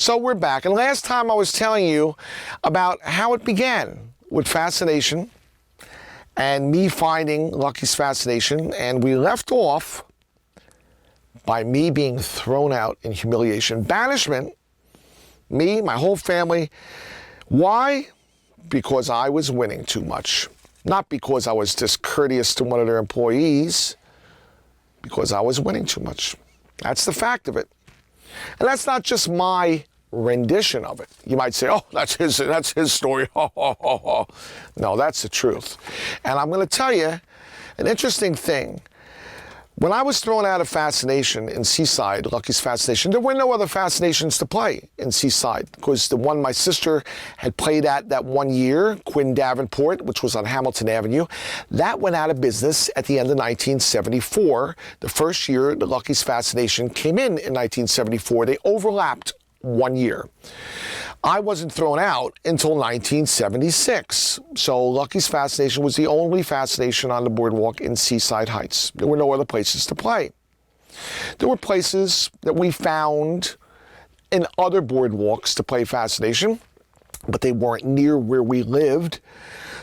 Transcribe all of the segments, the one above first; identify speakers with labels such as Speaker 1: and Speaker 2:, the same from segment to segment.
Speaker 1: So we're back, and last time I was telling you about how it began with fascination and me finding Lucky's fascination, and we left off by me being thrown out in humiliation. Banishment, me, my whole family. Why? Because I was winning too much. Not because I was discourteous to one of their employees, because I was winning too much. That's the fact of it. And that's not just my rendition of it. You might say, oh, that's his story. No, that's the truth. And I'm going to tell you an interesting thing. When I was thrown out of Fascination in Seaside, Lucky's Fascination, there were no other Fascinations to play in Seaside, because the one my sister had played at that one year, Quinn Davenport, which was on Hamilton Avenue, that went out of business at the end of 1974. The first year the Lucky's Fascination came in 1974. They overlapped 1 year. I wasn't thrown out until 1976. So Lucky's Fascination was the only Fascination on the boardwalk in Seaside Heights. There were no other places to play. There were places that we found in other boardwalks to play Fascination, but they weren't near where we lived.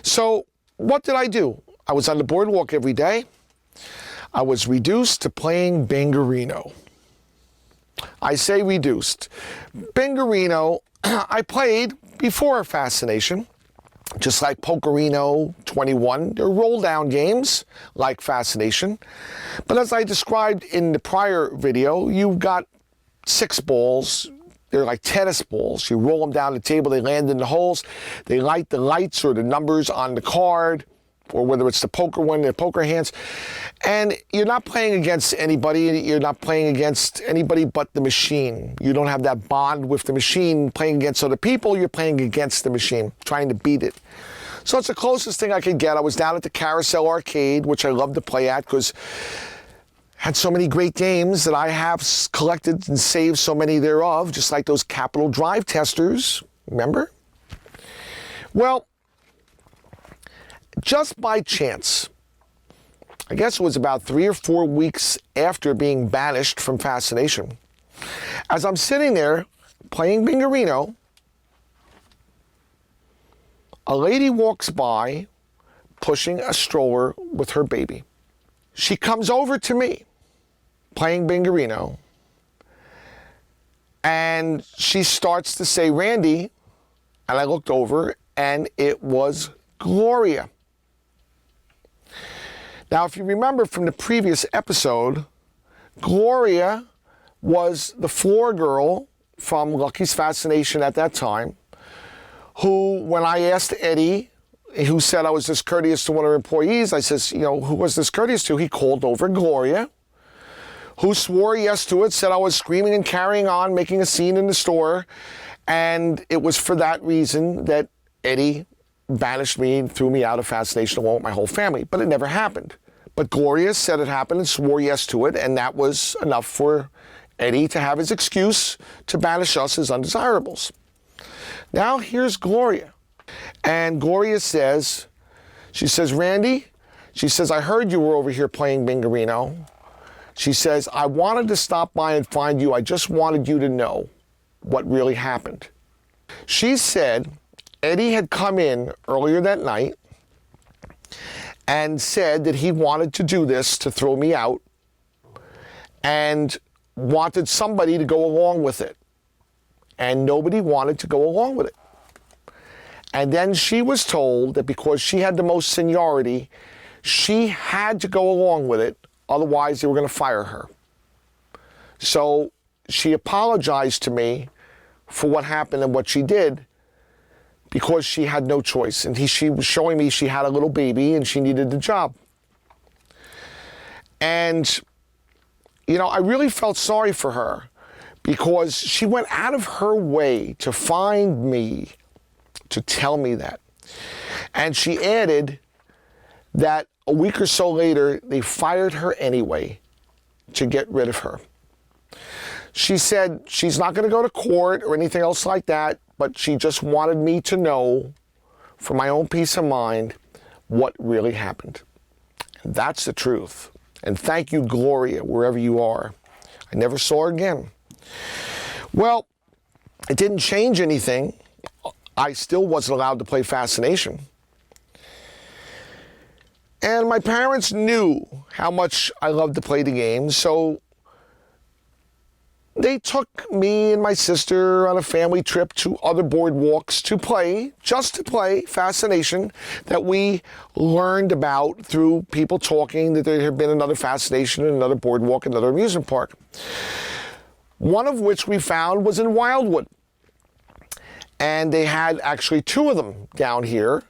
Speaker 1: So what did I do? I was on the boardwalk every day. I was reduced to playing Bingarino. I say reduced. Bingarino, I played before Fascination, just like Pokerino 21. They're roll-down games like Fascination. But as I described in the prior video, you've got 6 balls. They're like tennis balls. You roll them down the table, they land in the holes. They light the lights or the numbers on the card, or whether it's the poker one, the poker hands. And you're not playing against anybody. You're not playing against anybody but the machine. You don't have that bond with the machine playing against other people. You're playing against the machine, trying to beat it. So it's the closest thing I could get. I was down at the Carousel Arcade, which I love to play at because had so many great games that I have collected and saved so many thereof, just like those Capital Drive testers, remember? Well, just by chance, I guess it was about 3 or 4 weeks after being banished from Fascination, as I'm sitting there playing Bingarino, a lady walks by pushing a stroller with her baby. She comes over to me playing Bingarino, and she starts to say, Randy, and I looked over, and it was Gloria. Now, if you remember from the previous episode, Gloria was the floor girl from Lucky's Fascination at that time, who, when I asked Eddie, who said I was discourteous to one of her employees, I says, who was discourteous to? He called over Gloria, who swore yes to it, said I was screaming and carrying on, making a scene in the store, and it was for that reason that Eddie banished me and threw me out of Fascination along with my whole family, but it never happened. But Gloria said it happened and swore yes to it, and that was enough for Eddie to have his excuse to banish us as undesirables. Now here's Gloria. And Gloria says, she says, Randy, she says, I heard you were over here playing Bingarino. She says, I wanted to stop by and find you. I just wanted you to know what really happened. She said Eddie had come in earlier that night and said that he wanted to do this to throw me out and wanted somebody to go along with it. And nobody wanted to go along with it. And then she was told that because she had the most seniority, she had to go along with it, otherwise they were going to fire her. So she apologized to me for what happened and what she did, because she had no choice. And she was showing me she had a little baby and she needed the job. And, I really felt sorry for her, because she went out of her way to find me, to tell me that. And she added that a week or so later, they fired her anyway to get rid of her. She said she's not going to go to court or anything else like that, but she just wanted me to know, for my own peace of mind, what really happened. And that's the truth. And thank you, Gloria, wherever you are. I never saw her again. Well, It didn't change anything. I still wasn't allowed to play Fascination. And my parents knew how much I loved to play the game, so they took me and my sister on a family trip to other boardwalks to play, just to play Fascination, that we learned about through people talking that there had been another Fascination, another boardwalk, another amusement park. One of which we found was in Wildwood. And they had actually two of them down here.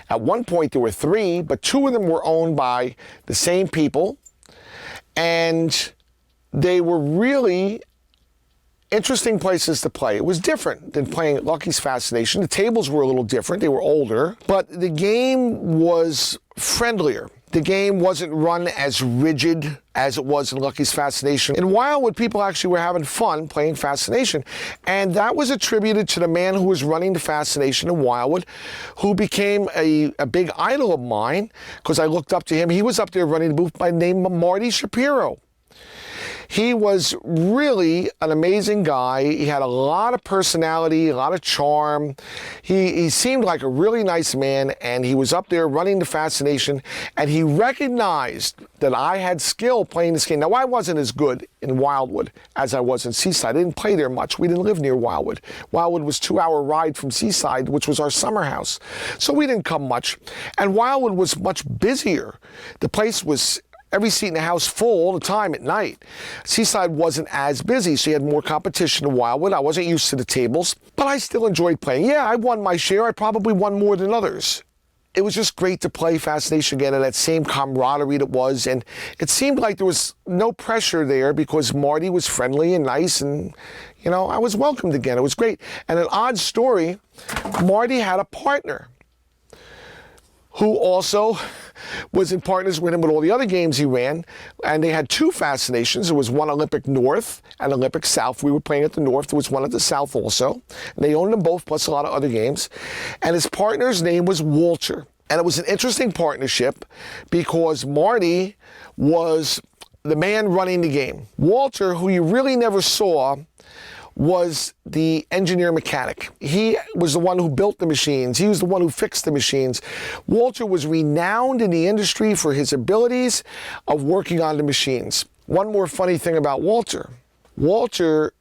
Speaker 1: At one point there were three, but two of them were owned by the same people. And they were really interesting places to play. It was different than playing at Lucky's Fascination. The tables were a little different. They were older, but the game was friendlier. The game wasn't run as rigid as it was in Lucky's Fascination. In Wildwood, people actually were having fun playing Fascination, and that was attributed to the man who was running the Fascination in Wildwood, who became a big idol of mine, because I looked up to him. He was up there running the booth by the name of Marty Shapiro. He was really an amazing guy. He had a lot of personality, a lot of charm. He seemed like a really nice man, and he was up there running the Fascination, and he recognized that I had skill playing this game. Now, I wasn't as good in Wildwood as I was in Seaside. I didn't play there much. We didn't live near Wildwood. Wildwood was a 2-hour ride from Seaside, which was our summer house. So we didn't come much. And Wildwood was much busier. The place was every seat in the house full all the time at night. Seaside wasn't as busy, so you had more competition in Wildwood. I wasn't used to the tables, but I still enjoyed playing. Yeah, I won my share. I probably won more than others. It was just great to play Fascination again, and that same camaraderie that was, and it seemed like there was no pressure there because Marty was friendly and nice, and, you know, I was welcomed again. It was great. And an odd story, Marty had a partner who also was in partners with him with all the other games he ran, and they had two Fascinations. There was one Olympic North and Olympic South. We were playing at the North. There was one at the South also. And they owned them both, plus a lot of other games. And his partner's name was Walter. And it was an interesting partnership because Marty was the man running the game. Walter, who you really never saw, was the engineer mechanic. He was the one who built the machines. He was the one who fixed the machines. Walter was renowned in the industry for his abilities of working on the machines. One more funny thing about Walter. Walter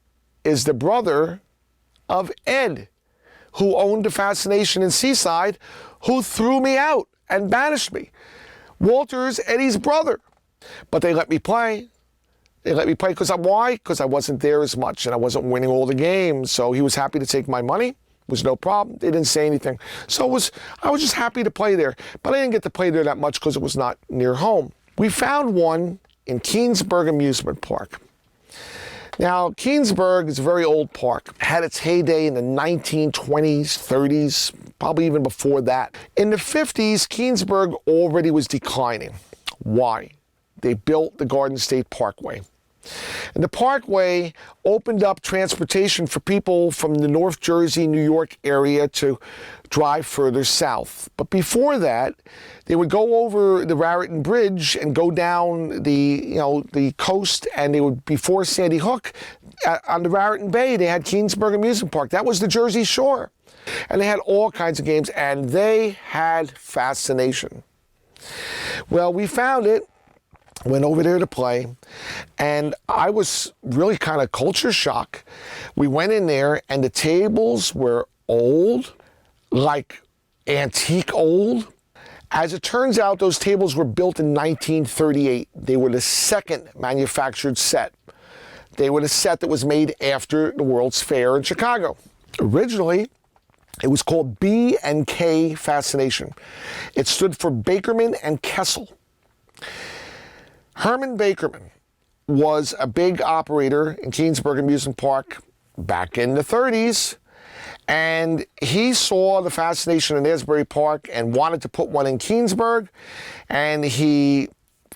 Speaker 1: is the brother of Ed, who owned the Fascination in Seaside, who threw me out and banished me. Walter's Eddie's brother. But they let me play. They let me play because why? Because I wasn't there as much and I wasn't winning all the games. So he was happy to take my money. It was no problem. They didn't say anything. So I was just happy to play there. But I didn't get to play there that much because it was not near home. We found one in Keansburg Amusement Park. Now, Keansburg is a very old park. It had its heyday in the 1920s, 30s, probably even before that. In the 50s, Keansburg already was declining. Why? They built the Garden State Parkway. And the Parkway opened up transportation for people from the North Jersey, New York area to drive further south. But before that, they would go over the Raritan Bridge and go down the coast, and they would, before Sandy Hook, on the Raritan Bay, they had Keansburg Amusement Park. That was the Jersey Shore. And they had all kinds of games, and they had Fascination. Well, we found it. Went over there to play, and I was really kind of culture shock. We went in there, and the tables were old, like antique old. As it turns out, those tables were built in 1938. They were the second manufactured set. They were the set that was made after the World's Fair in Chicago. Originally, it was called B&K Fascination. It stood for Bakerman and Kessel. Herman Bakerman was a big operator in Keansburg Amusement Park back in the 30s, and he saw the Fascination in Asbury Park and wanted to put one in Keansburg, and he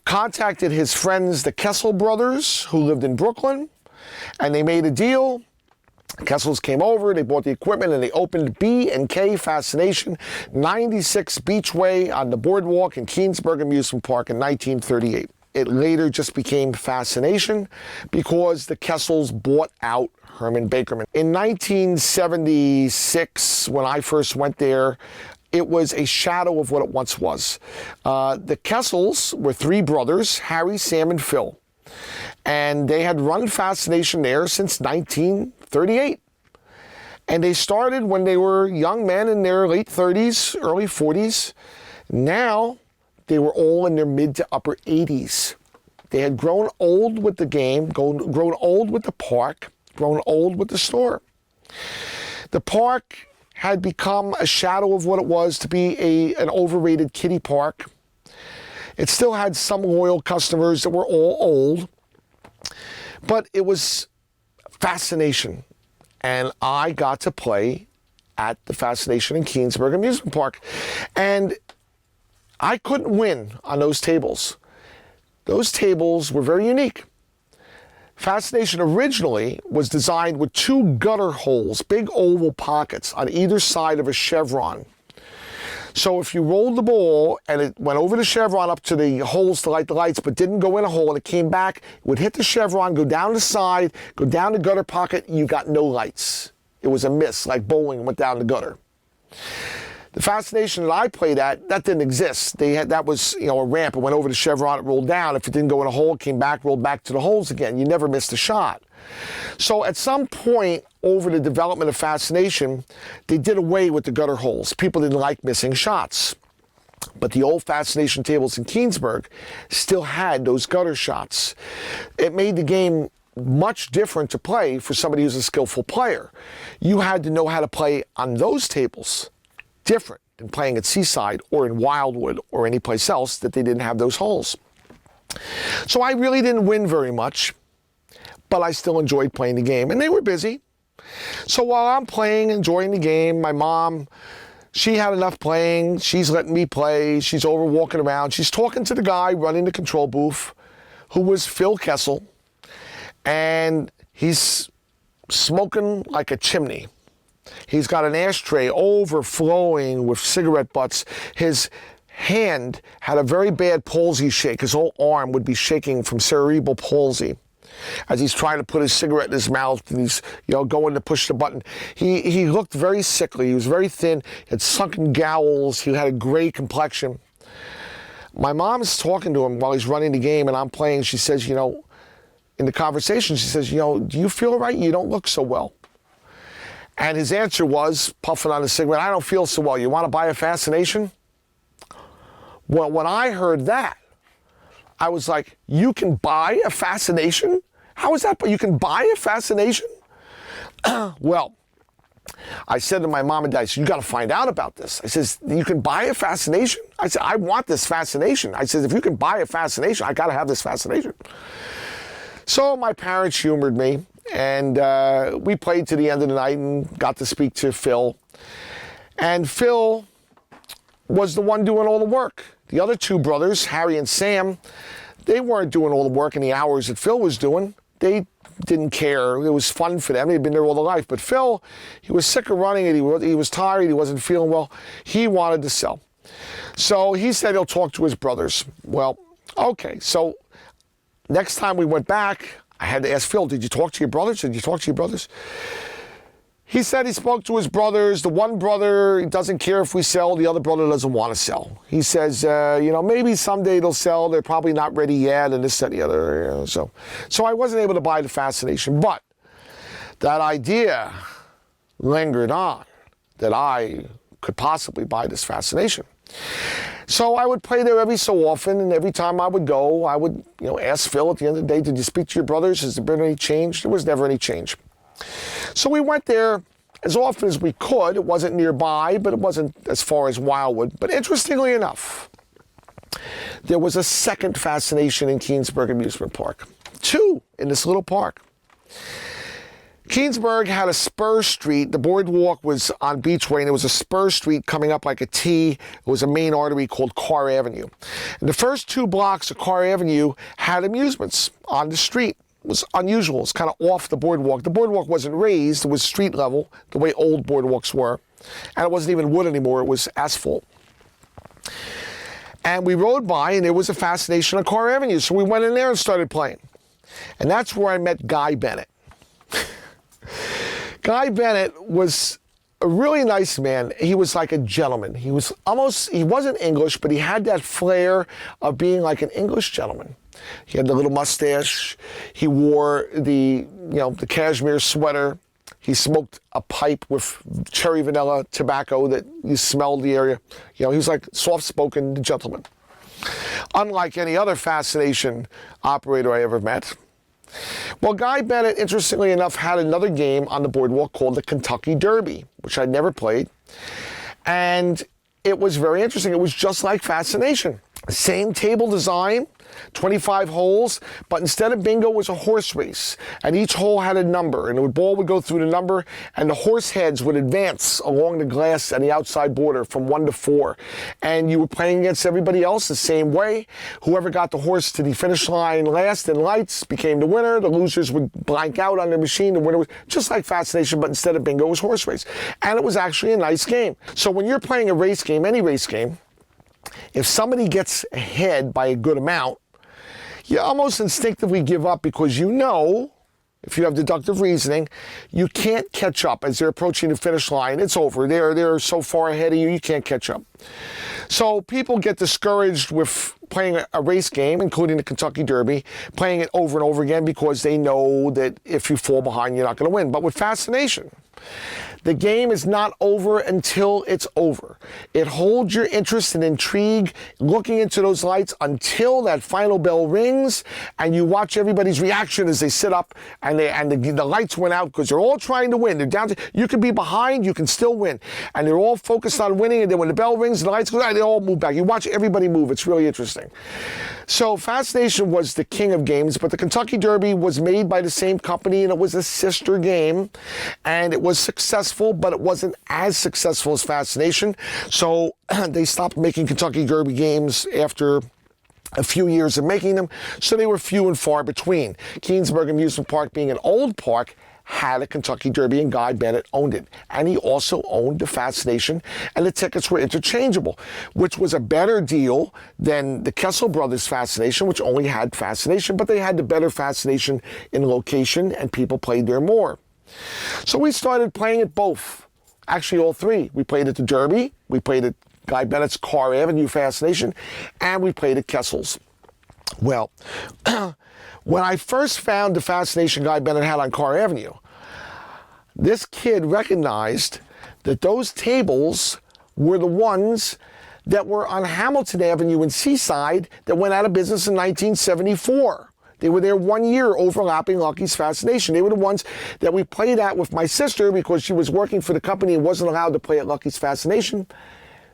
Speaker 1: contacted his friends, the Kessel brothers, who lived in Brooklyn, and they made a deal. Kessels came over, they bought the equipment, and they opened B&K Fascination, 96 Beachway on the boardwalk in Keansburg Amusement Park in 1938. It later just became Fascination because the Kessels bought out Herman Bakerman. In 1976, when I first went there, it was a shadow of what it once was. The Kessels were three brothers, Harry, Sam, and Phil. And they had run Fascination there since 1938. And they started when they were young men in their late 30s, early 40s. Now, they were all in their mid to upper 80s. They had grown old with the game, grown old with the park, grown old with the store. The park had become a shadow of what it was to be an overrated kiddie park. It still had some loyal customers that were all old, but it was Fascination. And I got to play at the Fascination in Keansburg amusement park. And I couldn't win on those tables. Those tables were very unique. Fascination originally was designed with two gutter holes, big oval pockets on either side of a chevron. So if you rolled the ball and it went over the chevron up to the holes to light the lights, but didn't go in a hole and it came back, it would hit the chevron, go down the side, go down the gutter pocket, you got no lights. It was a miss, like bowling went down the gutter. The Fascination that I played at, that didn't exist. That was, a ramp. It went over the chevron, it rolled down. If it didn't go in a hole, it came back, rolled back to the holes again. You never missed a shot. So at some point over the development of Fascination, they did away with the gutter holes. People didn't like missing shots. But the old Fascination tables in Keansburg still had those gutter shots. It made the game much different to play for somebody who's a skillful player. You had to know how to play on those tables different than playing at Seaside or in Wildwood or any place else that they didn't have those holes. So I really didn't win very much, but I still enjoyed playing the game, and they were busy. So while I'm playing, enjoying the game, my mom, she had enough playing. She's letting me play. She's over walking around. She's talking to the guy running the control booth, who was Phil Kessel, and he's smoking like a chimney. He's got an ashtray overflowing with cigarette butts. His hand had a very bad palsy shake. His whole arm would be shaking from cerebral palsy as he's trying to put his cigarette in his mouth and he's, going to push the button. He looked very sickly. He was very thin. He had sunken jowls. He had a gray complexion. My mom's talking to him while he's running the game and I'm playing. She says, in the conversation, she says, do you feel all right? You don't look so well. And his answer was, puffing on his cigarette, I don't feel so well. You want to buy a Fascination? Well, when I heard that, I was like, you can buy a Fascination? How is that? But you can buy a Fascination? Well, I said to my mom and dad, I said, you got to find out about this. I says, you can buy a Fascination? I said, I want this Fascination. I said, if you can buy a Fascination, I got to have this Fascination. So my parents humored me. And we played to the end of the night and got to speak to Phil. And Phil was the one doing all the work. The other two brothers, Harry and Sam, they weren't doing all the work in the hours that Phil was doing. They didn't care. It was fun for them. They'd been there all their life. But Phil, he was sick of running and he was tired. He wasn't feeling well. He wanted to sell. So he said he'll talk to his brothers. Well, okay. So next time we went back, I had to ask Phil, did you talk to your brothers? Did you talk to your brothers? He said he spoke to his brothers. The one brother doesn't care if we sell. The other brother doesn't want to sell. He says, maybe someday they'll sell. They're probably not ready yet, and this, that, and the other. So I wasn't able to buy the Fascination. But that idea lingered on that I could possibly buy this Fascination. So I would play there every so often, and every time I would go, I would, ask Phil at the end of the day, did you speak to your brothers? Has there been any change? There was never any change. So we went there as often as we could. It wasn't nearby, but it wasn't as far as Wildwood. But interestingly enough, there was a second Fascination in Keansburg Amusement Park. Two in this little park. Keansburg had a spur street. The boardwalk was on Beachway, and there was a spur street coming up like a T. It was a main artery called Carr Avenue. And the first 2 blocks of Carr Avenue had amusements on the street. It was unusual. It's kind of off the boardwalk. The boardwalk wasn't raised. It was street level, the way old boardwalks were. And it wasn't even wood anymore. It was asphalt. And we rode by, and there was a Fascination on Carr Avenue. So we went in there and started playing. And that's where I met Guy Bennett. Guy Bennett was a really nice man. He was like a gentleman. He wasn't English, but he had that flair of being like an English gentleman. He had the little mustache. He wore the cashmere sweater. He smoked a pipe with cherry vanilla tobacco that you smelled the area. He was like soft-spoken gentleman. Unlike any other fascination operator I ever met. Well, Guy Bennett, interestingly enough, had another game on the boardwalk called the Kentucky Derby, which I never played. And it was very interesting. It was just like Fascination. Same table design, 25 holes, but instead of bingo, it was a horse race. And each hole had a number, and the ball would go through the number, and the horse heads would advance along the glass and the outside border from 1 to 4. And you were playing against everybody else the same way. Whoever got the horse to the finish line last in lights became the winner. The losers would blank out on their machine. The winner was just like Fascination, but instead of bingo, it was horse race. And it was actually a nice game. So when you're playing a race game, any race game, if somebody gets ahead by a good amount, you almost instinctively give up because if you have deductive reasoning, you can't catch up as they're approaching the finish line. It's over. They're so far ahead of you, you can't catch up. So people get discouraged with playing a race game, including the Kentucky Derby, playing it over and over again because they know that if you fall behind, you're not going to win. But with Fascination, the game is not over until it's over. It holds your interest and intrigue looking into those lights until that final bell rings and you watch everybody's reaction as they sit up and the lights went out because they're all trying to win. They're down to, you can be behind, you can still win. And they're all focused on winning, and then when the bell rings and the lights go out, they all move back. You watch everybody move. It's really interesting. So Fascination was the king of games, but the Kentucky Derby was made by the same company, and it was a sister game, and it was successful, but it wasn't as successful as Fascination. So they stopped making Kentucky Derby games after a few years of making them, so they were few and far between. Keansburg Amusement Park, being an old park, had a Kentucky Derby, and Guy Bennett owned it. And he also owned the Fascination, and the tickets were interchangeable, which was a better deal than the Kessel Brothers Fascination, which only had Fascination, but they had the better Fascination in location, and people played there more. So we started playing at both. Actually, all three. We played at the Derby, we played at Guy Bennett's Carr Avenue Fascination, and we played at Kessel's. Well, when I first found the Fascination Guy Bennett had on Carr Avenue, this kid recognized that those tables were the ones that were on Hamilton Avenue in Seaside that went out of business in 1974. They were there 1 year overlapping Lucky's Fascination. They were the ones that we played at with my sister because she was working for the company and wasn't allowed to play at Lucky's Fascination.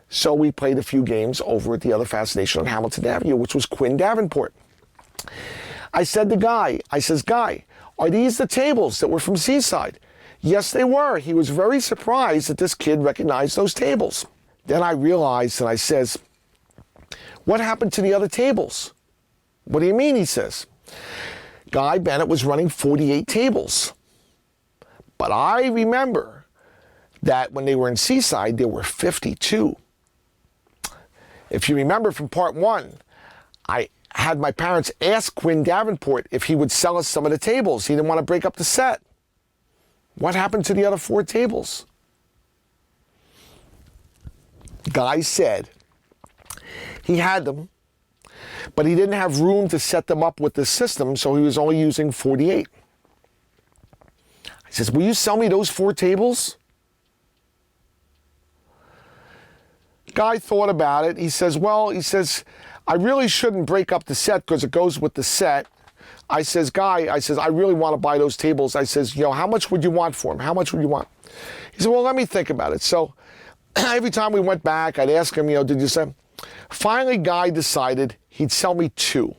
Speaker 1: So we played a few games over at the other Fascination on Hamilton Avenue, which was Quinn Davenport. I said to Guy, Guy, are these the tables that were from Seaside? Yes, they were. He was very surprised that this kid recognized those tables. Then I realized, and I says, what happened to the other tables? What do you mean, he says. Guy Bennett was running 48 tables. But I remember that when they were in Seaside, there were 52. If you remember from part 1, I had my parents ask Quinn Davenport if he would sell us some of the tables. He didn't want to break up the set. What happened to the other 4 tables? Guy said he had them, but he didn't have room to set them up with the system, so he was only using 48. I says, will you sell me those 4 tables? Guy thought about it. He says, I really shouldn't break up the set because it goes with the set. I says, Guy, I really want to buy those tables. I says, how much would you want for them? How much would you want? He said, well, let me think about it. So every time we went back, I'd ask him, did you sell? Finally, Guy decided he'd sell me 2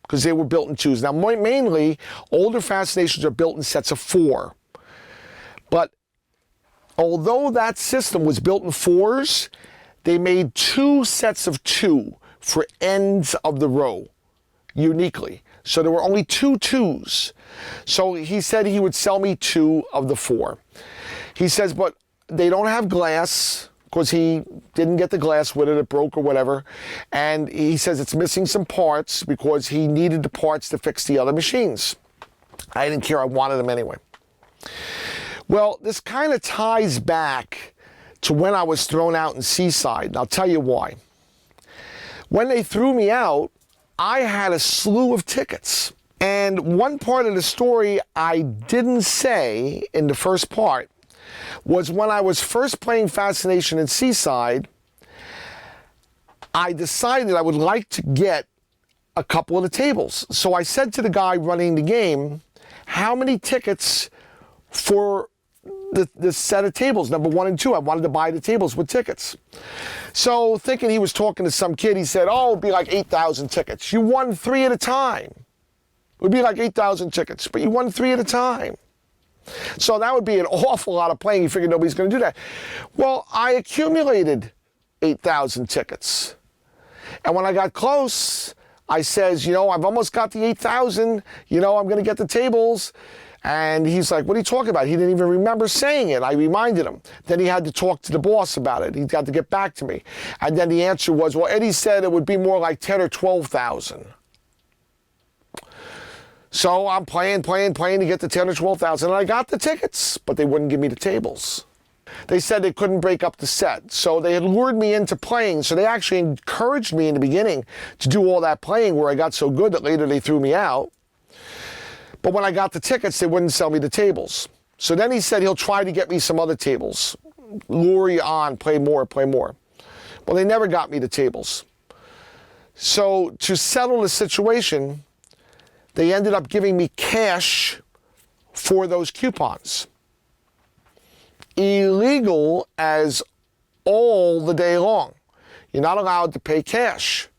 Speaker 1: because they were built in 2s. Now, mainly, older Fascinations are built in sets of 4. But although that system was built in 4s, they made 2 sets of 2 for ends of the row, uniquely. So there were only 2 2s. So he said he would sell me 2 of the 4. He says, but they don't have glass because he didn't get the glass with it, it broke or whatever. And he says it's missing some parts because he needed the parts to fix the other machines. I didn't care, I wanted them anyway. Well, this kind of ties back to when I was thrown out in Seaside, and I'll tell you why. When they threw me out, I had a slew of tickets. And one part of the story I didn't say in the first part was when I was first playing Fascination in Seaside, I decided I would like to get a couple of the tables. So I said to the guy running the game, how many tickets for the set of tables, number 1 and 2? I wanted to buy the tables with tickets. So thinking he was talking to some kid, he said, oh, it'd be like 8,000 tickets. You won 3 at a time. It would be like 8,000 tickets, but you won 3 at a time. So that would be an awful lot of playing. You figured nobody's going to do that. Well, I accumulated 8,000 tickets. And when I got close, I says, you know, I've almost got the 8,000. You know, I'm going to get the tables. And he's like, what are you talking about? He didn't even remember saying it. I reminded him. Then he had to talk to the boss about it. He got to get back to me. And then the answer was, well, Eddie said it would be more like 10 or 12,000. So I'm playing to get the 10 or 12,000. And I got the tickets, but they wouldn't give me the tables. They said they couldn't break up the set. So they had lured me into playing. So they actually encouraged me in the beginning to do all that playing where I got so good that later they threw me out. But when I got the tickets, they wouldn't sell me the tables. So then he said he'll try to get me some other tables. Lure you on, play more, play more. Well, they never got me the tables. So to settle the situation, they ended up giving me cash for those coupons. Illegal as all the day long. You're not allowed to pay cash.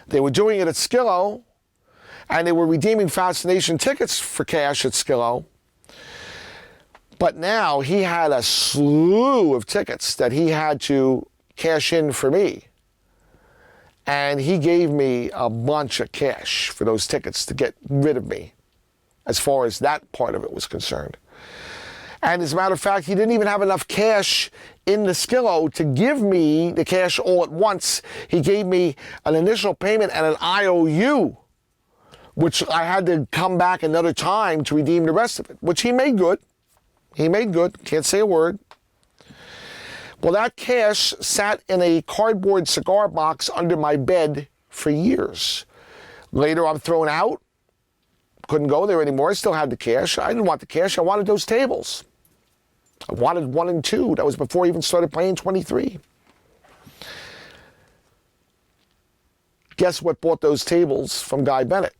Speaker 1: They were doing it at Skillo, and they were redeeming Fascination tickets for cash at Skillo. But now he had a slew of tickets that he had to cash in for me. And he gave me a bunch of cash for those tickets to get rid of me, as far as that part of it was concerned. And as a matter of fact, he didn't even have enough cash in the Skillo to give me the cash all at once. He gave me an initial payment and an IOU, which I had to come back another time to redeem the rest of it, which he made good. He made good, can't say a word. Well, that cash sat in a cardboard cigar box under my bed for years. Later, I'm thrown out. Couldn't go there anymore. I still had the cash. I didn't want the cash. I wanted those tables. I wanted 1 and 2. That was before I even started playing 23. Guess what bought those tables from Guy Bennett?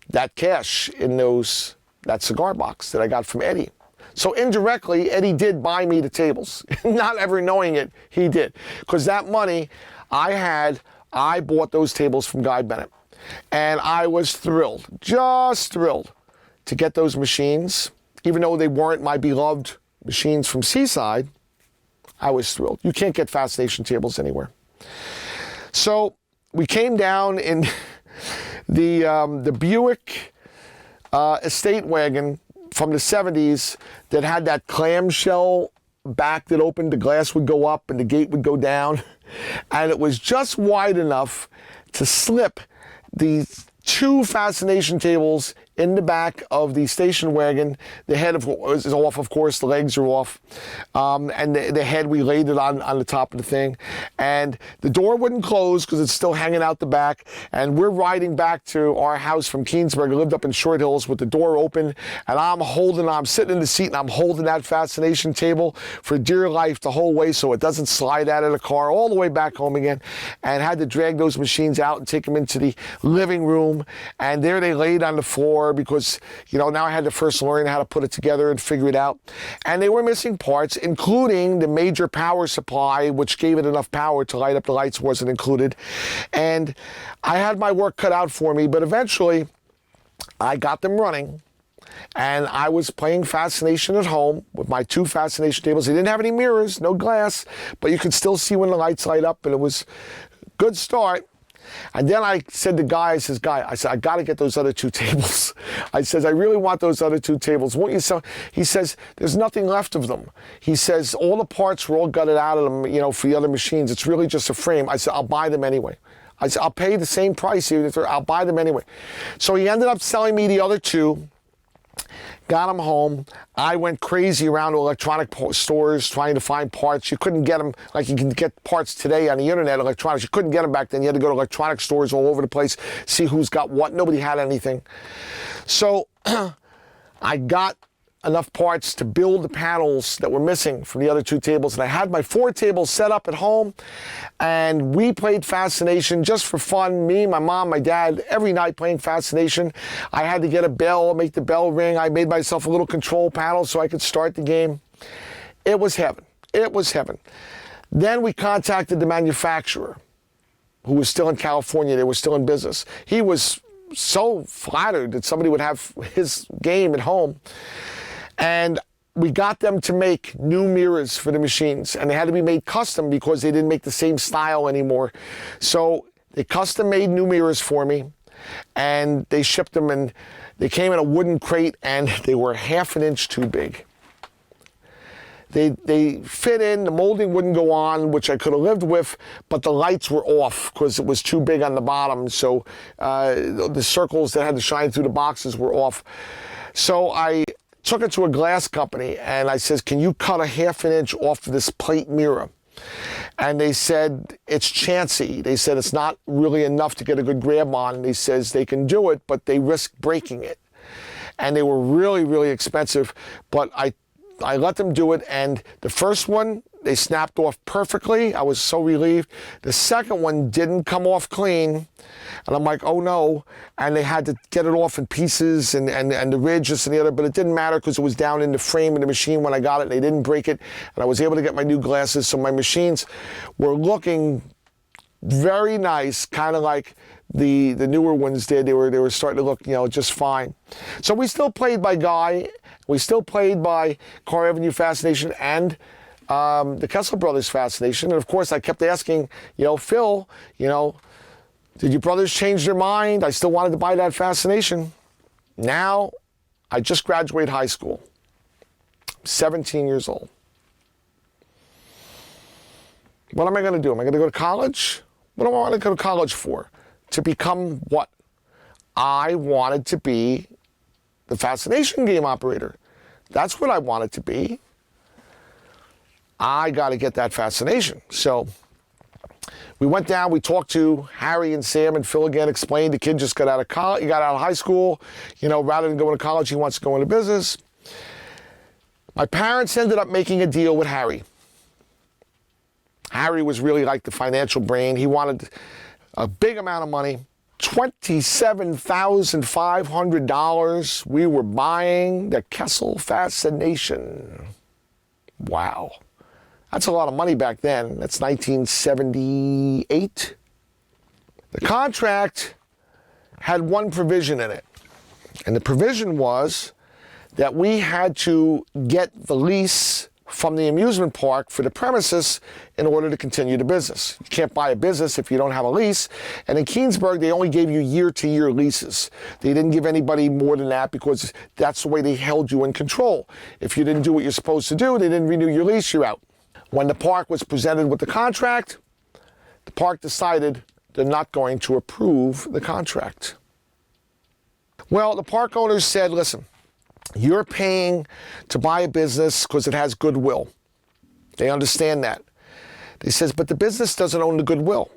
Speaker 1: That cash in that cigar box that I got from Eddie. So indirectly, Eddie did buy me the tables. Not ever knowing it, he did. Because that money I bought those tables from Guy Bennett. And I was thrilled, just thrilled, to get those machines. Even though they weren't my beloved machines from Seaside, I was thrilled. You can't get Fascination tables anywhere. So we came down in the Buick estate wagon from the 70s that had that clamshell back that opened, the glass would go up and the gate would go down. And it was just wide enough to slip the 2 Fascination tables in the back of the station wagon. The head is off, of course, the legs are off. And the head, we laid it on the top of the thing. And the door wouldn't close because it's still hanging out the back. And we're riding back to our house from Keansburg. I lived up in Short Hills with the door open. And I'm sitting in the seat and I'm holding that Fascination table for dear life the whole way so it doesn't slide out of the car all the way back home again. And had to drag those machines out and take them into the living room. And there they laid on the floor because, you know, now I had to first learn how to put it together and figure it out. And they were missing parts, including the major power supply, which gave it enough power to light up the lights, wasn't included. And I had my work cut out for me, but eventually I got them running. And I was playing Fascination at home with my 2 Fascination tables. They didn't have any mirrors, no glass, but you could still see when the lights light up, and it was a good start. And then I said to Guy, I said, I got to get those other 2 tables. I says, I really want those other 2 tables. Won't you sell? He says, there's nothing left of them. He says, all the parts were all gutted out of them, you know, for the other machines. It's really just a frame. I said, I'll buy them anyway. I said, I'll pay the same price, even if I'll buy them anyway. So he ended up selling me the other 2, got them home. I went crazy around to electronic stores trying to find parts. You couldn't get them like you can get parts today on the internet, electronics. You couldn't get them back then. You had to go to electronic stores all over the place, see who's got what. Nobody had anything. So I got enough parts to build the panels that were missing from the other two tables. And I had my 4 tables set up at home, and we played Fascination just for fun. Me, my mom, my dad, every night playing Fascination. I had to get a bell, make the bell ring. I made myself a little control panel so I could start the game. It was heaven. It was heaven. Then we contacted the manufacturer, who was still in California. They were still in business. He was so flattered that somebody would have his game at home. And we got them to make new mirrors for the machines, and they had to be made custom because they didn't make the same style anymore. So they custom made new mirrors for me, and they shipped them, and they came in a wooden crate, and they were ½ an inch too big. They fit in, the molding wouldn't go on, which I could have lived with, but the lights were off because it was too big on the bottom. So the circles that had to shine through the boxes were off. So I took it to a glass company, and I says, can you cut ½ an inch off of this plate mirror? And they said, it's chancy. They said, it's not really enough to get a good grab on. They says they can do it, but they risk breaking it. And they were really, really expensive, but I let them do it, and the first one, they snapped off perfectly. I was so relieved. The second one didn't come off clean, and I'm like, oh no. And they had to get it off in pieces and the ridge, this and the other, but it didn't matter because it was down in the frame of the machine when I got it. They didn't break it, and I was able to get my new glasses, so my machines were looking very nice, kind of like the newer ones did. They were starting to look, you know, just fine. So we still played by Guy. We still played by Car Avenue Fascination and the Kessel Brothers Fascination. And of course, I kept asking, you know, Phil, you know, did your brothers change their mind? I still wanted to buy that Fascination. Now, I just graduated high school. 17 years old. What am I going to do? Am I going to go to college? What do I want to go to college for? To become what? I wanted to be the Fascination game operator. That's what I wanted to be. I got to get that Fascination. So we went down, we talked to Harry and Sam and Phil again, explained the kid just got out of college, he got out of high school, you know, rather than going to college, he wants to go into business. My parents ended up making a deal with Harry. Harry was really like the financial brain. He wanted a big amount of money. $27,500. We were buying the Kessel Fascination. Wow. That's a lot of money back then. That's 1978. The contract had one provision in it. And the provision was that we had to get the lease from the amusement park for the premises in order to continue the business. You can't buy a business if you don't have a lease. And in Keansburg, they only gave you year-to-year leases. They didn't give anybody more than that because that's the way they held you in control. If you didn't do what you're supposed to do, they didn't renew your lease, you're out. When the park was presented with the contract, the park decided they're not going to approve the contract. Well, the park owners said, listen, you're paying to buy a business because it has goodwill. They understand that. They says, but the business doesn't own the goodwill.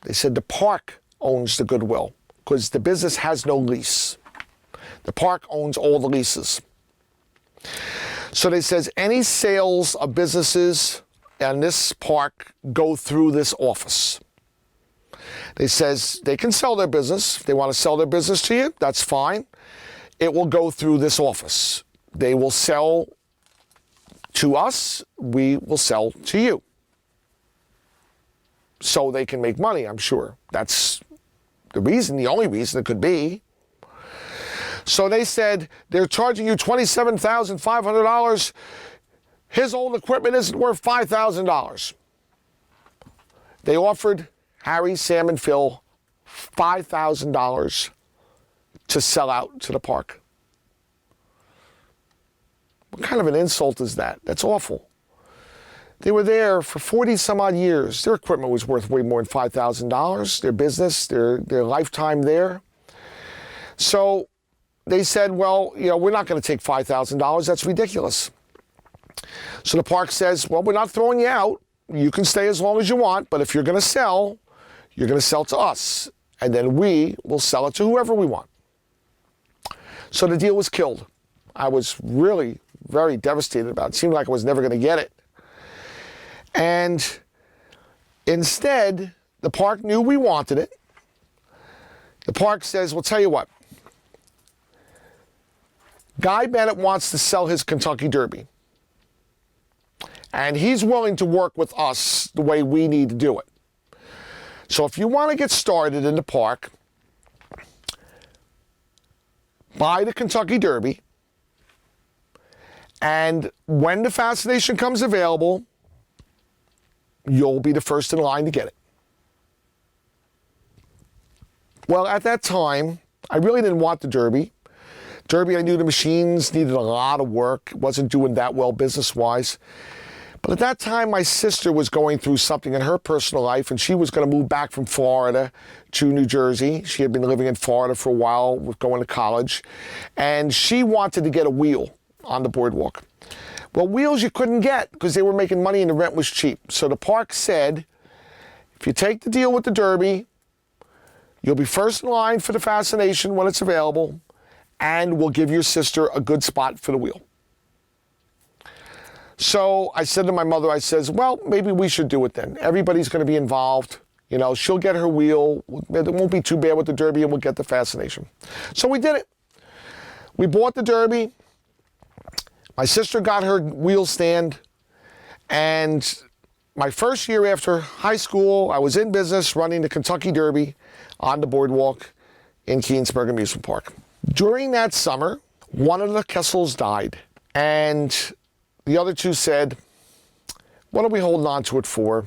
Speaker 1: They said the park owns the goodwill because the business has no lease. The park owns all the leases. So they says any sales of businesses in this park go through this office. They says they can sell their business. If they want to sell their business to you, that's fine. It will go through this office. They will sell to us. We will sell to you. So they can make money, I'm sure. That's the reason, the only reason it could be. So they said, they're charging you $27,500. His old equipment isn't worth $5,000. They offered Harry, Sam, and Phil $5,000 to sell out to the park. What kind of an insult is that? That's awful. They were there for 40 some odd years. Their equipment was worth way more than $5,000. Their business, their lifetime there. So they said, well, we're not going to take $5,000. That's ridiculous. So the park says, well, we're not throwing you out. You can stay as long as you want, but if you're going to sell, you're going to sell to us, and then we will sell it to whoever we want. So the deal was killed. I was really very devastated about it. It seemed like I was never going to get it. And instead, the park knew we wanted it. The park says, well, tell you what. Guy Bennett wants to sell his Kentucky Derby. And he's willing to work with us the way we need to do it. So if you want to get started in the park, buy the Kentucky Derby. And when the Fascination comes available, you'll be the first in line to get it. Well, at that time, I really didn't want the Derby. Derby, I knew the machines needed a lot of work. It wasn't doing that well business-wise. But at that time, my sister was going through something in her personal life, and she was going to move back from Florida to New Jersey. She had been living in Florida for a while, going to college, and she wanted to get a wheel on the boardwalk. Well, wheels you couldn't get because they were making money and the rent was cheap. So the park said, if you take the deal with the Derby, you'll be first in line for the Fascination when it's available, and we'll give your sister a good spot for the wheel. So I said to my mother, I says, well, maybe we should do it then. Everybody's going to be involved. She'll get her wheel. It won't be too bad with the Derby, and we'll get the Fascination. So we did it. We bought the Derby. My sister got her wheel stand. And my first year after high school, I was in business running the Kentucky Derby on the boardwalk in Keansburg Amusement Park. During that summer, one of the Kessels died. And the other two said, what are we holding on to it for?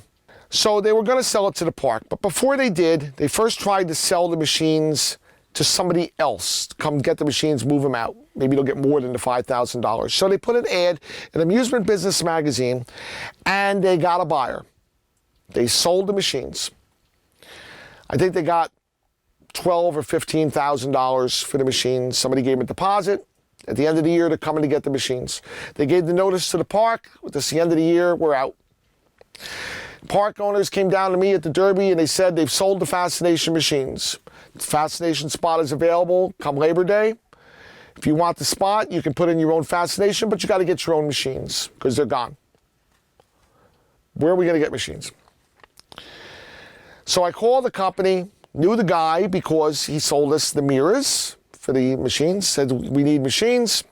Speaker 1: So they were going to sell it to the park. But before they did, they first tried to sell the machines to somebody else. Come get the machines, move them out. Maybe they'll get more than the $5,000. So they put an ad in Amusement Business Magazine, and they got a buyer. They sold the machines. I think they got $12,000 or $15,000 for the machines. Somebody gave them a deposit. At the end of the year, they're coming to get the machines. They gave the notice to the park. This is the end of the year, we're out. Park owners came down to me at the Derby, and they said they've sold the Fascination machines. The Fascination spot is available come Labor Day. If you want the spot, you can put in your own Fascination, but you got to get your own machines because they're gone. Where are we going to get machines? So I called the company, knew the guy because he sold us the mirrors for the machines, said we need machines.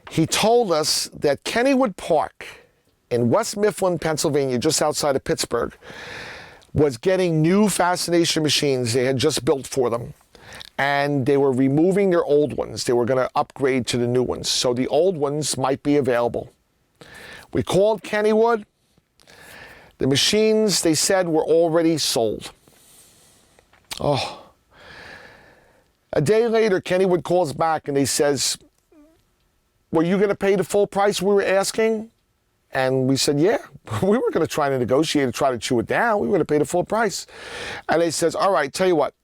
Speaker 1: He told us that Kennywood Park in West Mifflin, Pennsylvania, just outside of Pittsburgh, was getting new Fascination machines they had just built for them. And they were removing their old ones. They were going to upgrade to the new ones. So the old ones might be available. We called Kennywood. The machines, they said, were already sold. Oh. A day later, Kennywood calls back and he says, were you going to pay the full price we were asking? And we said, yeah. We were going to try to negotiate and try to chew it down. We were going to pay the full price. And they says, all right, tell you what.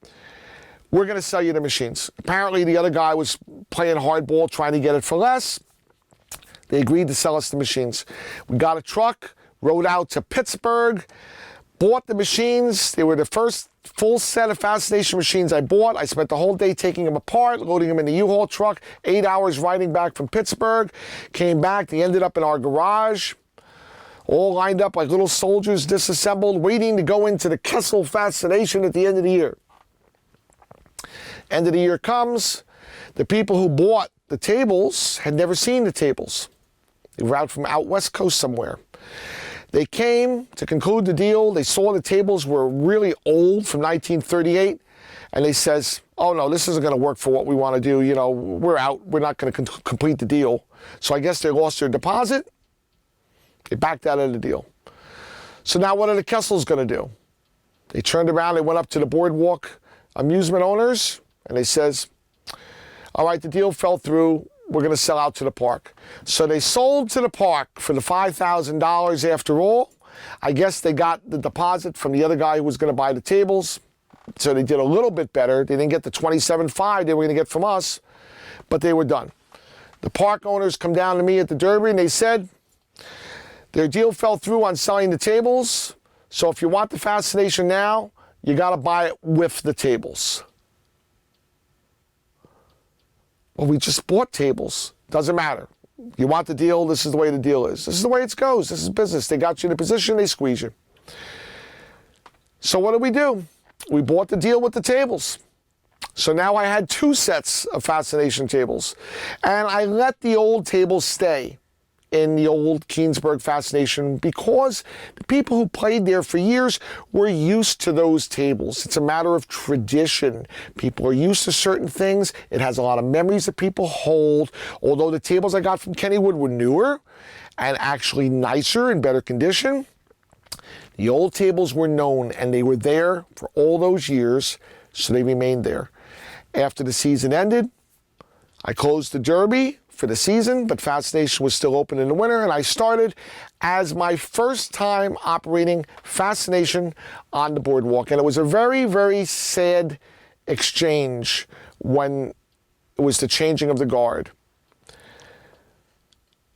Speaker 1: We're going to sell you the machines. Apparently, the other guy was playing hardball, trying to get it for less. They agreed to sell us the machines. We got a truck, rode out to Pittsburgh, bought the machines. They were the first full set of Fascination machines I bought. I spent the whole day taking them apart, loading them in the U-Haul truck, 8 hours riding back from Pittsburgh. Came back, they ended up in our garage, all lined up like little soldiers disassembled, waiting to go into the Kessel Fascination at the end of the year. End of the year comes, the people who bought the tables had never seen the tables. They were out West Coast somewhere. They came to conclude the deal. They saw the tables were really old from 1938. And they says, oh no, this isn't going to work for what we want to do. We're out. We're not going to complete the deal. So I guess they lost their deposit. They backed out of the deal. So now what are the Kessels going to do? They turned around. They went up to the boardwalk amusement owners. And they says, all right, the deal fell through. We're going to sell out to the park. So they sold to the park for the $5,000 after all. I guess they got the deposit from the other guy who was going to buy the tables. So they did a little bit better. They didn't get the 27.5 they were going to get from us, but they were done. The park owners come down to me at the Derby and they said their deal fell through on selling the tables. So if you want the Fascination now, you got to buy it with the tables. Well, we just bought tables. Doesn't matter. You want the deal, this is the way the deal is. This is the way it goes. This is business. They got you in a position, they squeeze you. So what do? We bought the deal with the tables. So now I had 2 sets of Fascination tables. And I let the old tables stay in the old Keansburg Fascination because the people who played there for years were used to those tables. It's a matter of tradition. People are used to certain things. It has a lot of memories that people hold. Although the tables I got from Kennywood were newer and actually nicer and better condition, the old tables were known and they were there for all those years, so they remained there. After the season ended, I closed the Derby for the season, but Fascination was still open in the winter, and I started as my first time operating Fascination on the boardwalk. And it was a very, very sad exchange when it was the changing of the guard.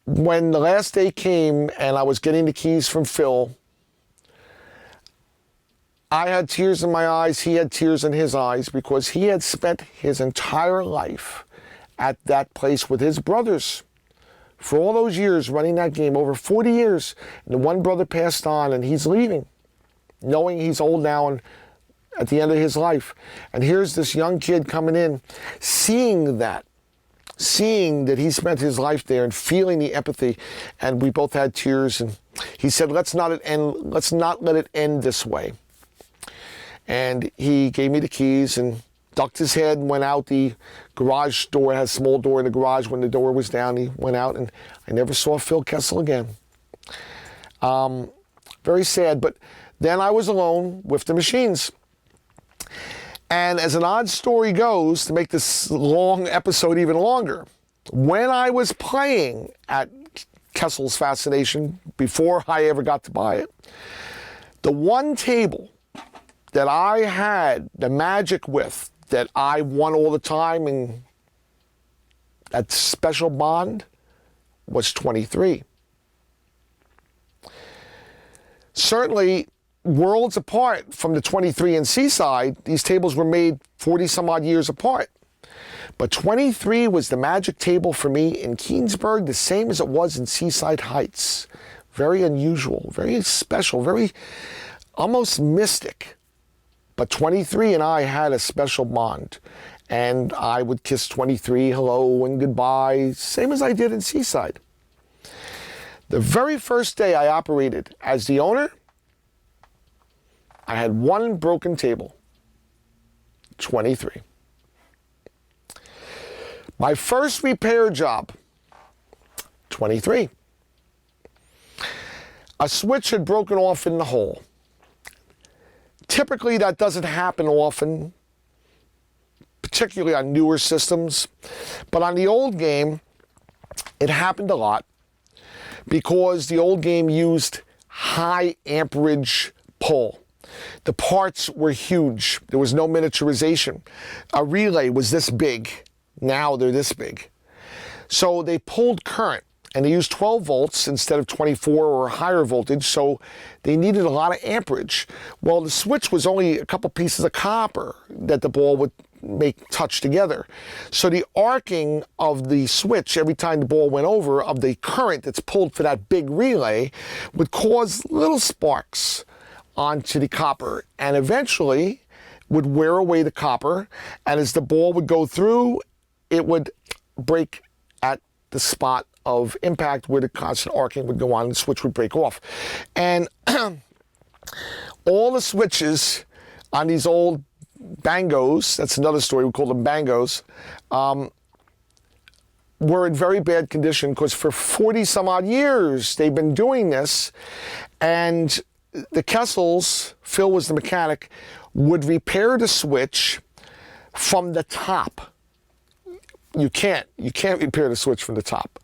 Speaker 1: When the last day came and I was getting the keys from Phil, I had tears in my eyes, he had tears in his eyes, because he had spent his entire life at that place with his brothers for all those years running that game, over 40 years. And the one brother passed on and he's leaving, knowing he's old now and at the end of his life. And here's this young kid coming in, seeing that he spent his life there and feeling the empathy. And we both had tears. And he said, let's not let it end this way. And he gave me the keys and ducked his head and went out the garage door. It had a small door in the garage. When the door was down, he went out, and I never saw Phil Kessel again. Very sad, but then I was alone with the machines. And as an odd story goes, to make this long episode even longer, when I was playing at Kessel's Fascination, before I ever got to buy it, the one table that I had the magic with, that I won all the time, and that special bond was 23. Certainly, worlds apart from the 23 in Seaside, these tables were made 40 some odd years apart. But 23 was the magic table for me in Keansburg, the same as it was in Seaside Heights. Very unusual, very special, very almost mystic. But 23 and I had a special bond. And I would kiss 23 hello and goodbye, same as I did in Seaside. The very first day I operated as the owner, I had one broken table, 23. My first repair job, 23. A switch had broken off in the hole. Typically, that doesn't happen often, particularly on newer systems. But on the old game, it happened a lot because the old game used high amperage pull. The parts were huge. There was no miniaturization. A relay was this big. Now they're this big. So they pulled current. And they used 12 volts instead of 24 or higher voltage, so they needed a lot of amperage. Well, the switch was only a couple pieces of copper that the ball would make touch together. So the arcing of the switch every time the ball went over, of the current that's pulled for that big relay, would cause little sparks onto the copper, and eventually would wear away the copper. And as the ball would go through, it would break at the spot of impact where the constant arcing would go on and the switch would break off. And all the switches on these old bangos, that's another story, we call them bangos, were in very bad condition because for 40 some odd years they've been doing this. And the Kessels, Phil was the mechanic, would repair the switch from the top. You can't repair the switch from the top.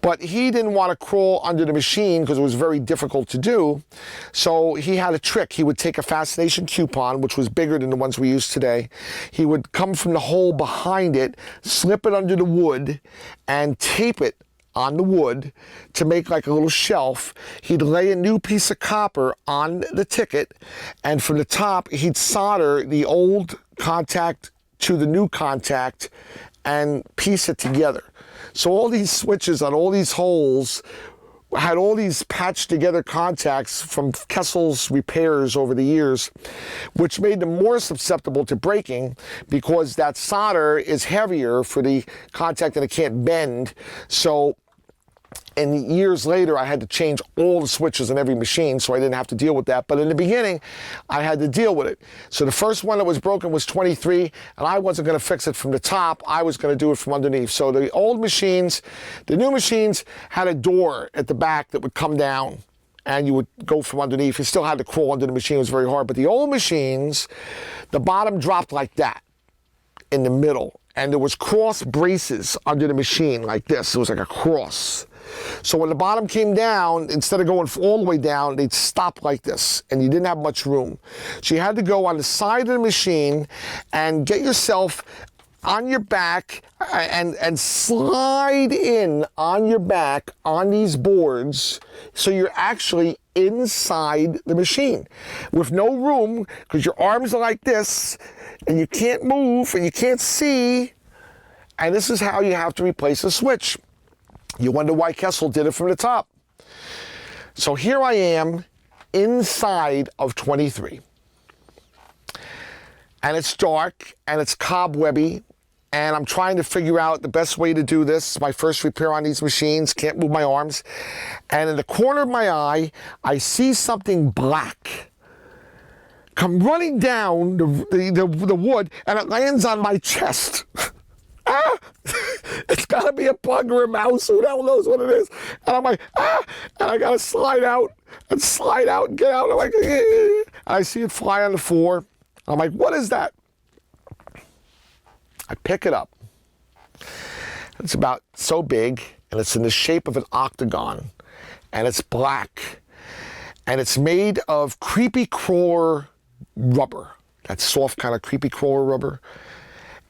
Speaker 1: But he didn't want to crawl under the machine because it was very difficult to do. So he had a trick. He would take a Fascination coupon, which was bigger than the ones we use today. He would come from the hole behind it, slip it under the wood, and tape it on the wood to make like a little shelf. He'd lay a new piece of copper on the ticket, and from the top, he'd solder the old contact to the new contact and piece it together. So all these switches on all these holes had all these patched together contacts from Kessel's repairs over the years, which made them more susceptible to breaking because that solder is heavier for the contact and it can't bend. So and years later, I had to change all the switches in every machine, so I didn't have to deal with that. But in the beginning, I had to deal with it. So the first one that was broken was 23, and I wasn't going to fix it from the top. I was going to do it from underneath. So the old machines, the new machines had a door at the back that would come down, and you would go from underneath. You still had to crawl under the machine. It was very hard. But the old machines, the bottom dropped like that in the middle, and there was cross braces under the machine like this. It was like a cross. So when the bottom came down, instead of going all the way down, they'd stop like this, and you didn't have much room. So you had to go on the side of the machine and get yourself on your back and slide in on your back on these boards so you're actually inside the machine with no room because your arms are like this and you can't move and you can't see. And this is how you have to replace a switch. You wonder why Kessel did it from the top. So here I am inside of 23. And it's dark and it's cobwebby and I'm trying to figure out the best way to do this. It's my first repair on these machines, can't move my arms. And in the corner of my eye, I see something black come running down the wood and it lands on my chest. Ah! It's got to be a bug or a mouse. Who the hell knows what it is? And I'm like, ah! And I got to slide out and get out. I'm like, and I see it fly on the floor. I'm like, what is that? I pick it up. It's about so big, and it's in the shape of an octagon, and it's black, and it's made of creepy crawler rubber. That soft kind of creepy crawler rubber.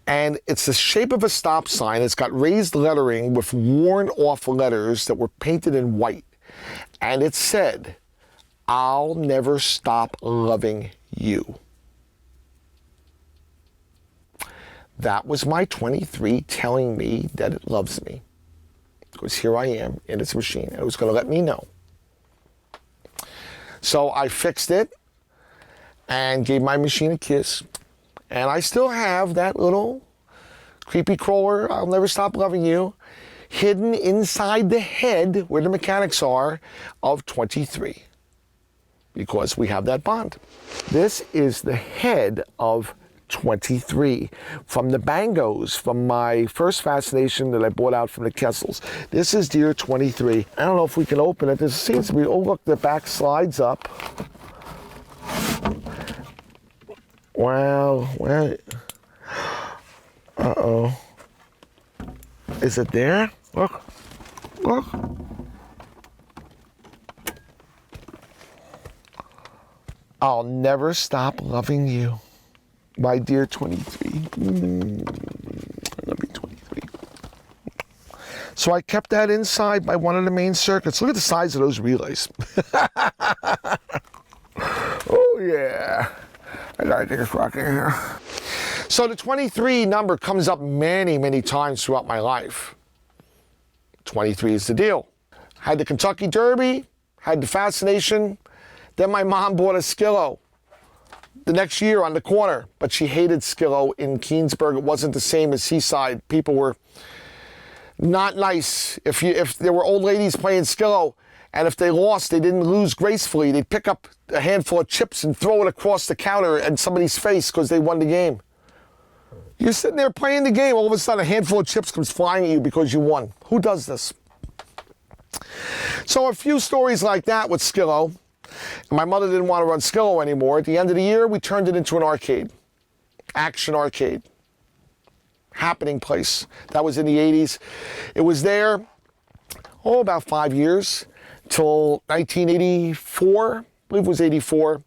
Speaker 1: And it's the shape of a stop sign. It's got raised lettering with worn off letters that were painted in white. And it said, "I'll never stop loving you." That was my 23 telling me that it loves me. Because here I am in its machine, and it was going to let me know. So I fixed it and gave my machine a kiss. And I still have that little creepy crawler, "I'll never stop loving you," hidden inside the head where the mechanics are of 23. Because we have that bond. This is the head of 23 from the Bangos, from my first Fascination that I bought out from the Kessels. This is Dear 23. I don't know if we can open it. There seems to be, oh look, the back slides up. Wow, well, uh-oh. Is it there? Look, look. "I'll never stop loving you, my dear 23. I love you, 23. So I kept that inside by one of the main circuits. Look at the size of those relays. Oh, yeah. I gotta take a rock in here. So the 23 number comes up many, many times throughout my life. 23 is the deal. Had the Kentucky Derby, had the Fascination, then my mom bought a Skillo the next year on the corner, but she hated Skillo in Keansburg. It wasn't the same as Seaside. People were not nice. If there were old ladies playing Skillo, and if they lost, they didn't lose gracefully. They'd pick up a handful of chips and throw it across the counter at somebody's face because they won the game. You're sitting there playing the game, all of a sudden a handful of chips comes flying at you because you won. Who does this? So a few stories like that with Skillo. My mother didn't want to run Skillo anymore. At the end of the year, we turned it into an arcade. Action arcade. happening place. That was in the 80s. It was there, about 5 years, till 1984, I believe it was 84.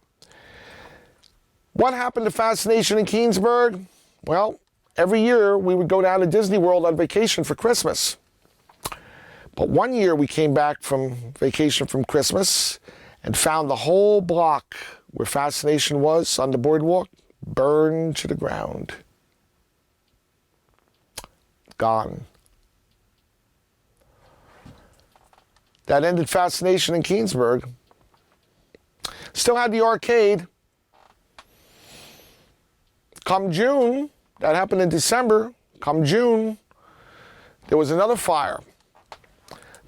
Speaker 1: What happened to Fascination in Keansburg? Well, every year we would go down to Disney World on vacation for Christmas. But one year we came back from vacation from Christmas and found the whole block where Fascination was on the boardwalk burned to the ground. Gone. That ended Fascination in Keansburg. Still had the arcade. Come June, that happened in December, come June, there was another fire.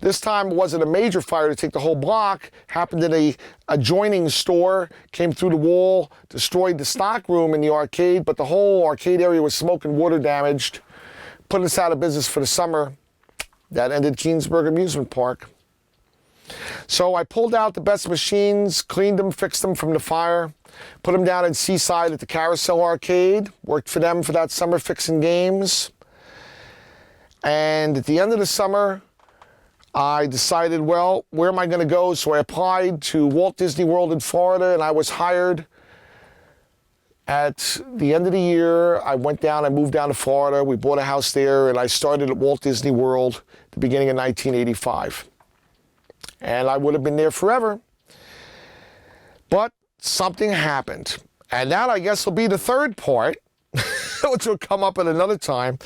Speaker 1: This time it wasn't a major fire to take the whole block, happened in a adjoining store, came through the wall, destroyed the stock room in the arcade, but the whole arcade area was smoke and water damaged, put us out of business for the summer. That ended Keansburg Amusement Park. So I pulled out the best machines, cleaned them, fixed them from the fire, put them down in Seaside at the Carousel Arcade, worked for them for that summer fixing games. And at the end of the summer, I decided, well, where am I going to go? So I applied to Walt Disney World in Florida, and I was hired. At the end of the year, I went down, I moved down to Florida, we bought a house there, and I started at Walt Disney World at the beginning of 1985. And I would have been there forever. But something happened. And that, I guess, will be the third part, which will come up at another time,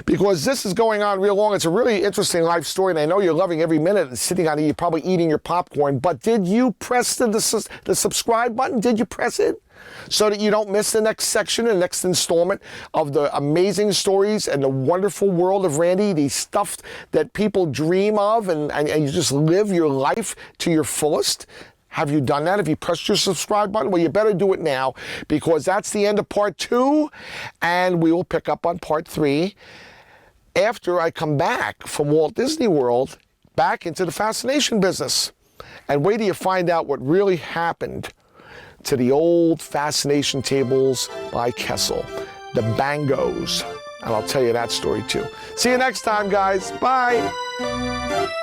Speaker 1: because this is going on real long. It's a really interesting life story, and I know you're loving every minute and sitting on it. You're probably eating your popcorn. But did you press the subscribe button? Did you press it? So that you don't miss the next section, the next installment of the amazing stories and the wonderful world of Randy, the stuff that people dream of, and you just live your life to your fullest. Have you done that? Have you pressed your subscribe button? Well, you better do it now, because that's the end of part 2, and we will pick up on part 3 after I come back from Walt Disney World back into the fascination business. And wait till you find out what really happened to the old fascination tables by Kessel, the Bangos. And I'll tell you that story too. See you next time, guys. Bye.